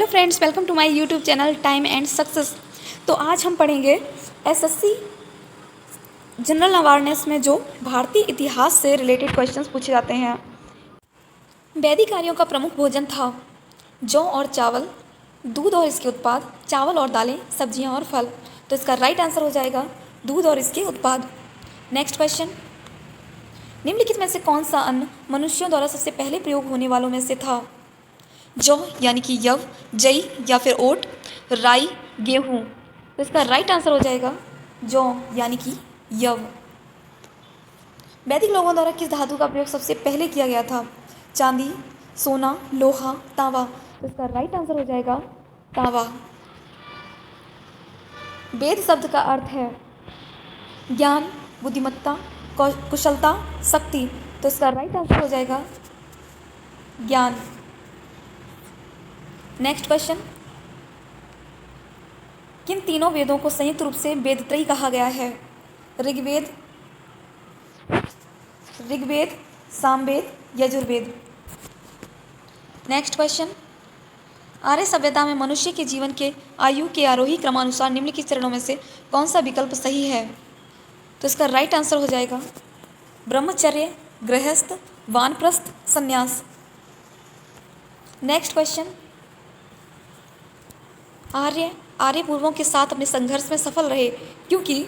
Friends, welcome to my YouTube channel time and success. तो आज हम पढ़ेंगे एसएससी जनरल अवेयरनेस में जो भारतीय इतिहास से रिलेटेड क्वेश्चंस पूछे जाते हैं। वैदिक आर्यों का प्रमुख भोजन था जौ और चावल, दूध और इसके उत्पाद, चावल और दालें, सब्जियां और फल। तो इसका राइट आंसर हो जाएगा दूध और इसके उत्पाद। नेक्स्ट क्वेश्चन, निम्नलिखित में से कौन सा अन्न मनुष्यों द्वारा सबसे पहले प्रयोग होने वालों में से था? जौ यानी कि यव, जई या फिर ओट, राई, गेहूँ। तो इसका राइट आंसर हो जाएगा जौ यानी कि यव। वैदिक लोगों द्वारा किस धातु का प्रयोग सबसे पहले किया गया था? चांदी, सोना, लोहा, तांबा। तो इसका राइट आंसर हो जाएगा तांबा। वेद शब्द का अर्थ है ज्ञान, बुद्धिमत्ता, कुशलता, शक्ति। तो इसका राइट आंसर हो जाएगा ज्ञान। नेक्स्ट क्वेश्चन, किन तीनों वेदों को संयुक्त रूप से वेदत्रयी कहा गया है? ऋग्वेद, सामवेद, यजुर्वेद। नेक्स्ट क्वेश्चन, आर्य सभ्यता में मनुष्य के जीवन के आयु के आरोही क्रमानुसार निम्नलिखित चरणों में से कौन सा विकल्प सही है? तो इसका राइट आंसर हो जाएगा ब्रह्मचर्य, गृहस्थ, वानप्रस्थ, संन्यास। नेक्स्ट क्वेश्चन, आर्य पूर्वों के साथ अपने संघर्ष में सफल रहे क्योंकि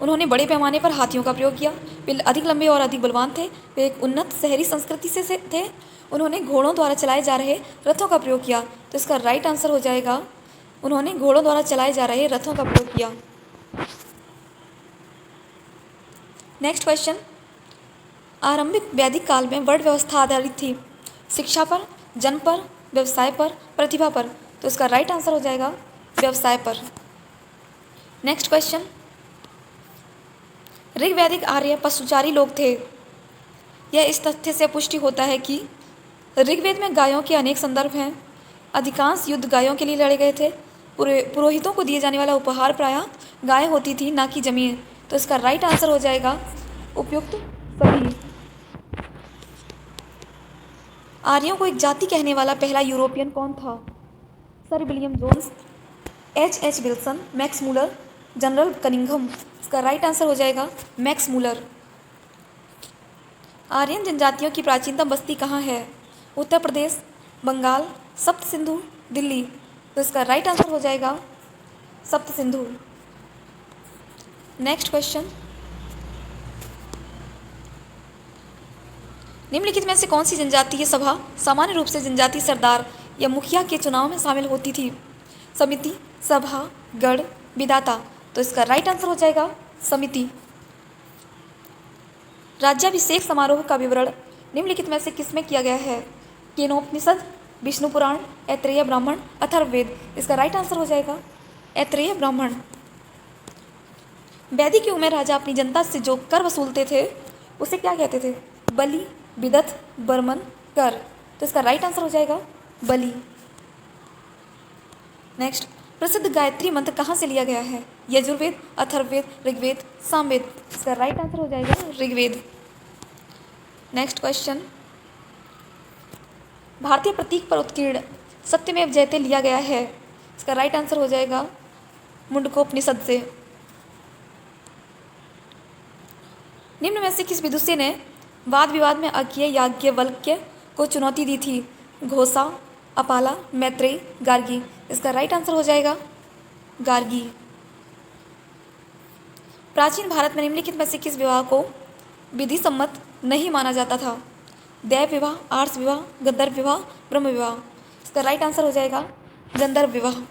उन्होंने बड़े पैमाने पर हाथियों का प्रयोग किया, वे अधिक लंबे और अधिक बलवान थे, वे एक उन्नत शहरी संस्कृति से थे, उन्होंने घोड़ों द्वारा चलाए जा रहे रथों का प्रयोग किया। तो इसका राइट आंसर हो जाएगा उन्होंने घोड़ों द्वारा चलाए जा रहे रथों का प्रयोग किया। नेक्स्ट क्वेश्चन, आरंभिक वैदिक काल में वर्ण व्यवस्था आधारित थी शिक्षा पर, जन्म पर, व्यवसाय पर, प्रतिभा पर। तो इसका राइट आंसर हो जाएगा व्यवसाय पर। नेक्स्ट क्वेश्चन, ऋग्वैदिक आर्य पशुचारी लोग थे। यह इस तथ्य से पुष्टि होता है कि ऋग्वेद में गायों के अनेक संदर्भ हैं। अधिकांश युद्ध गायों के लिए लड़े गए थे। पुरोहितों को दिए जाने वाला उपहार प्रायः गाय होती थी, ना कि जमीन। तो इसका राइट आंसर हो जाएगा उपयुक्त सभी। आर्यों को एक जाति कहने वाला पहला यूरोपियन कौन था? Sir William Jones, H Wilson, Max Muller, General Cunningham. इसका राइट आंसर हो जाएगा मैक्स मूलर। आर्यन जनजातियों की प्राचीनतम बस्ती कहाँ है? उत्तर प्रदेश, बंगाल, सप्त सिंधु, दिल्ली। तो इसका राइट आंसर हो जाएगा सप्त सिंधु। नेक्स्ट क्वेश्चन, निम्नलिखित में से कौन सी जनजातीय सभा सामान्य रूप से जनजातीय सरदार या मुखिया के चुनाव में शामिल होती थी? समिति, सभा, गढ़, विधाता। तो इसका राइट आंसर हो जाएगा समिति। राज्याभिषेक समारोह का विवरण निम्नलिखित में से किसमें किया गया है? केनोपनिषद, विष्णु पुराण, ऐत्रेय ब्राह्मण, अथर्ववेद। इसका राइट आंसर हो जाएगा ऐत्रेय ब्राह्मण। वैदिक युग में राजा अपनी जनता से जो कर वसूलते थे उसे क्या कहते थे? बलि, विदथ, बर्मन, कर। तो इसका राइट आंसर हो जाएगा बलि। नेक्स्ट, प्रसिद्ध गायत्री मंत्र कहाँ से लिया गया है? यजुर्वेद, अथर्ववेद, ऋग्वेद, सामवेद। इसका राइट आंसर हो जाएगा ऋग्वेद। नेक्स्ट क्वेश्चन, भारतीय प्रतीक पर उत्कीर्ण सत्यमेव जयते लिया गया है। इसका राइट आंसर हो जाएगा मुंडकोपनिषद से। निम्न में से किस विदुषी ने वाद विवाद में अज्ञेय याज्ञवल्क्य को चुनौती दी थी? घोषा, अपाला, मैत्रेय, गार्गी। इसका राइट आंसर हो जाएगा गार्गी। प्राचीन भारत में निम्नलिखित में से किस विवाह को विधि सम्मत नहीं माना जाता था? दैव विवाह, आर्ष विवाह, गंधर्व विवाह, ब्रह्म विवाह। इसका राइट आंसर हो जाएगा गंधर्व विवाह।